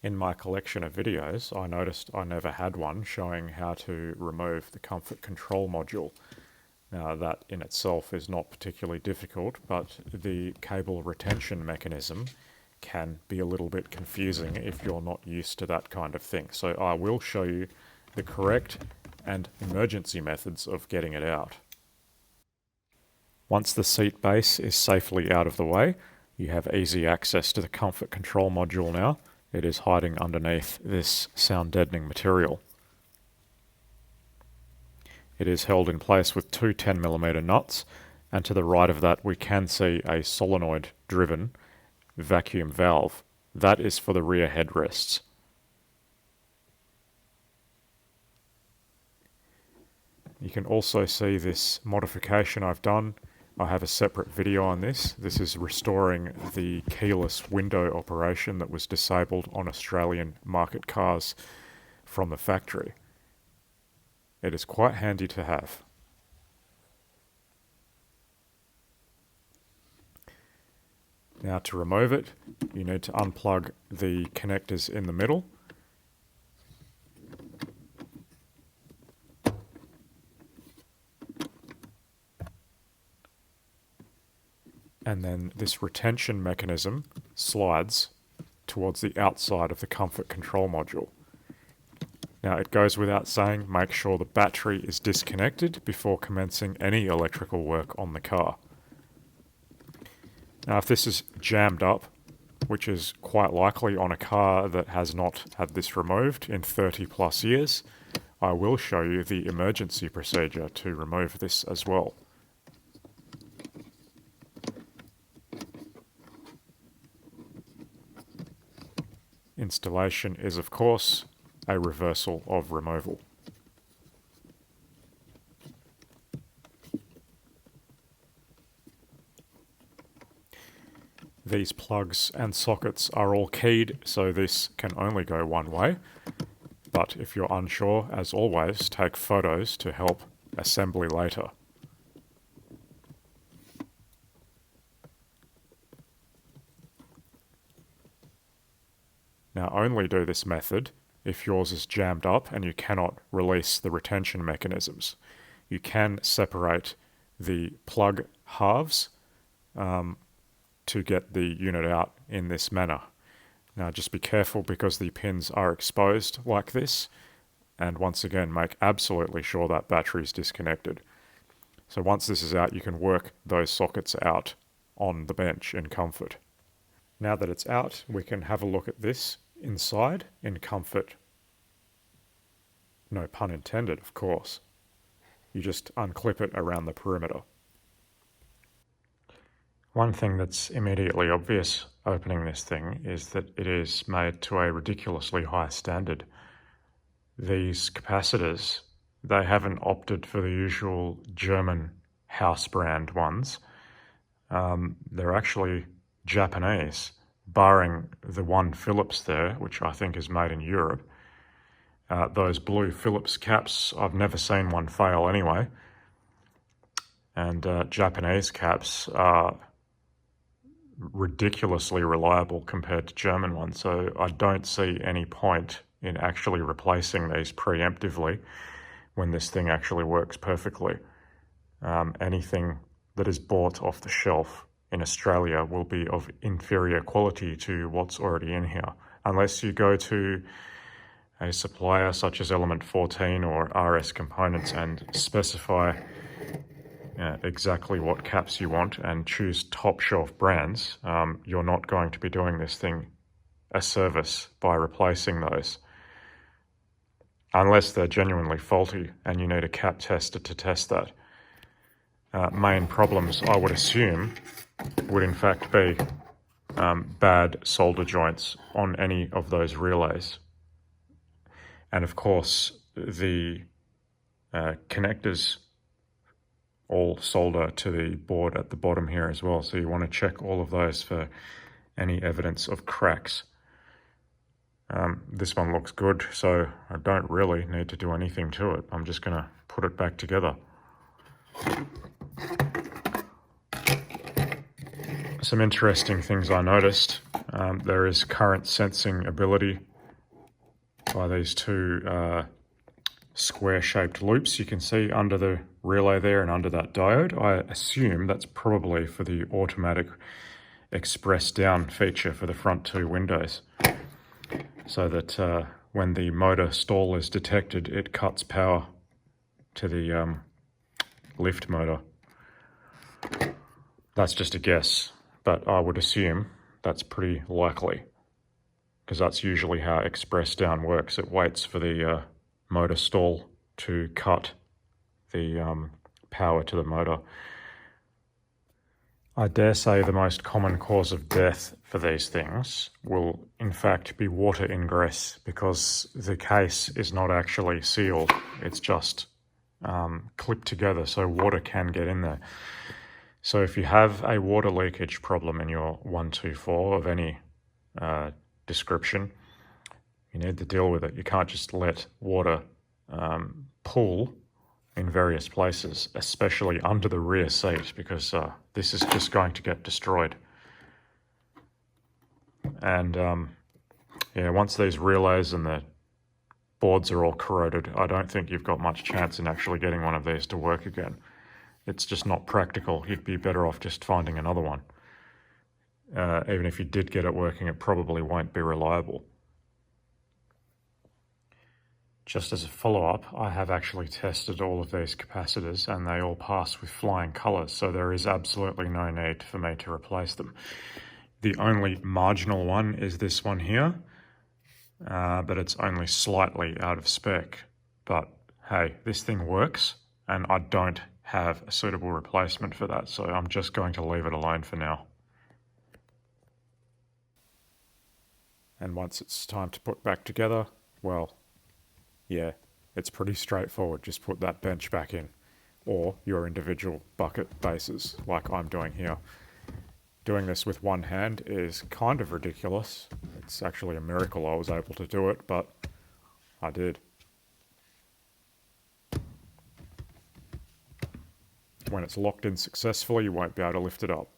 In my collection of videos, I noticed I never had one showing how to remove the comfort control module. Now, that in itself is not particularly difficult, but the cable retention mechanism can be a little bit confusing if you're not used to that kind of thing. So I will show you the correct and emergency methods of getting it out. Once the seat base is safely out of the way, you have easy access to the comfort control module now. It is hiding underneath this sound deadening material. It is held in place with two 10mm nuts, and to the right of that we can see a solenoid driven vacuum valve. That is for the rear headrests. You can also see this modification I've done. I have a separate video on this. This is restoring the keyless window operation that was disabled on Australian market cars from the factory. It is quite handy to have. Now to remove it, you need to unplug the connectors in the middle. And then this retention mechanism slides towards the outside of the comfort control module. Now it goes without saying, make sure the battery is disconnected before commencing any electrical work on the car. Now if this is jammed up, which is quite likely on a car that has not had this removed in 30 plus years, I will show you the emergency procedure to remove this as well. Installation is, of course, a reversal of removal. These plugs and sockets are all keyed, so this can only go one way. But if you're unsure, as always, take photos to help assembly later. Now only do this method if yours is jammed up and you cannot release the retention mechanisms. You can separate the plug halves to get the unit out in this manner. Now just be careful because the pins are exposed like this, and once again make absolutely sure that battery is disconnected. So once this is out, you can work those sockets out on the bench in comfort. Now that it's out, we can have a look at this inside in comfort. No pun intended, of course. You just unclip it around the perimeter. One thing that's immediately obvious opening this thing is that it is made to a ridiculously high standard. These capacitors, they haven't opted for the usual German house brand ones. They're actually Japanese, barring the one Philips there, which I think is made in Europe. Those blue Philips caps, I've never seen one fail anyway. And Japanese caps are ridiculously reliable compared to German ones, so I don't see any point in actually replacing these preemptively when this thing actually works perfectly. Anything that is bought off the shelf in Australia will be of inferior quality to what's already in here, unless you go to a supplier such as Element 14 or RS Components and specify exactly what caps you want and choose top shelf brands. You're not going to be doing this thing a service by replacing those, unless they're genuinely faulty and you need a cap tester to test that. Main problems, I would assume, would in fact be bad solder joints on any of those relays. And of course, the connectors all solder to the board at the bottom here as well. So you want to check all of those for any evidence of cracks. This one looks good, so I don't really need to do anything to it. I'm just going to put it back together. Some interesting things I noticed. There is current sensing ability by these two square-shaped loops you can see under the relay there and under that diode. I assume that's probably for the automatic express down feature for the front two windows, so that when the motor stall is detected, it cuts power to the lift motor. That's just a guess, but I would assume that's pretty likely, because that's usually how express down works. It waits for the motor stall to cut the power to the motor. I dare say the most common cause of death for these things will in fact be water ingress, because the case is not actually sealed. It's just clipped together so water can get in there. So if you have a water leakage problem in your 124 of any description, you need to deal with it. You can't just let water pool in various places, especially under the rear seat, because this is just going to get destroyed. And yeah, once these relays and the boards are all corroded, I don't think you've got much chance in actually getting one of these to work again. It's just not practical. You'd be better off just finding another one. Even if you did get it working, it probably won't be reliable. Just as a follow-up, I have actually tested all of these capacitors and they all pass with flying colours, so there is absolutely no need for me to replace them. The only marginal one is this one here, but it's only slightly out of spec. But hey, this thing works and I don't have a suitable replacement for that, so I'm just going to leave it alone for now. And once it's time to put back together, well, yeah, it's pretty straightforward. Just put that bench back in, or your individual bucket bases like I'm doing here. Doing this with one hand is kind of ridiculous. It's actually a miracle I was able to do it, but I did. When it's locked in successfully, you won't be able to lift it up.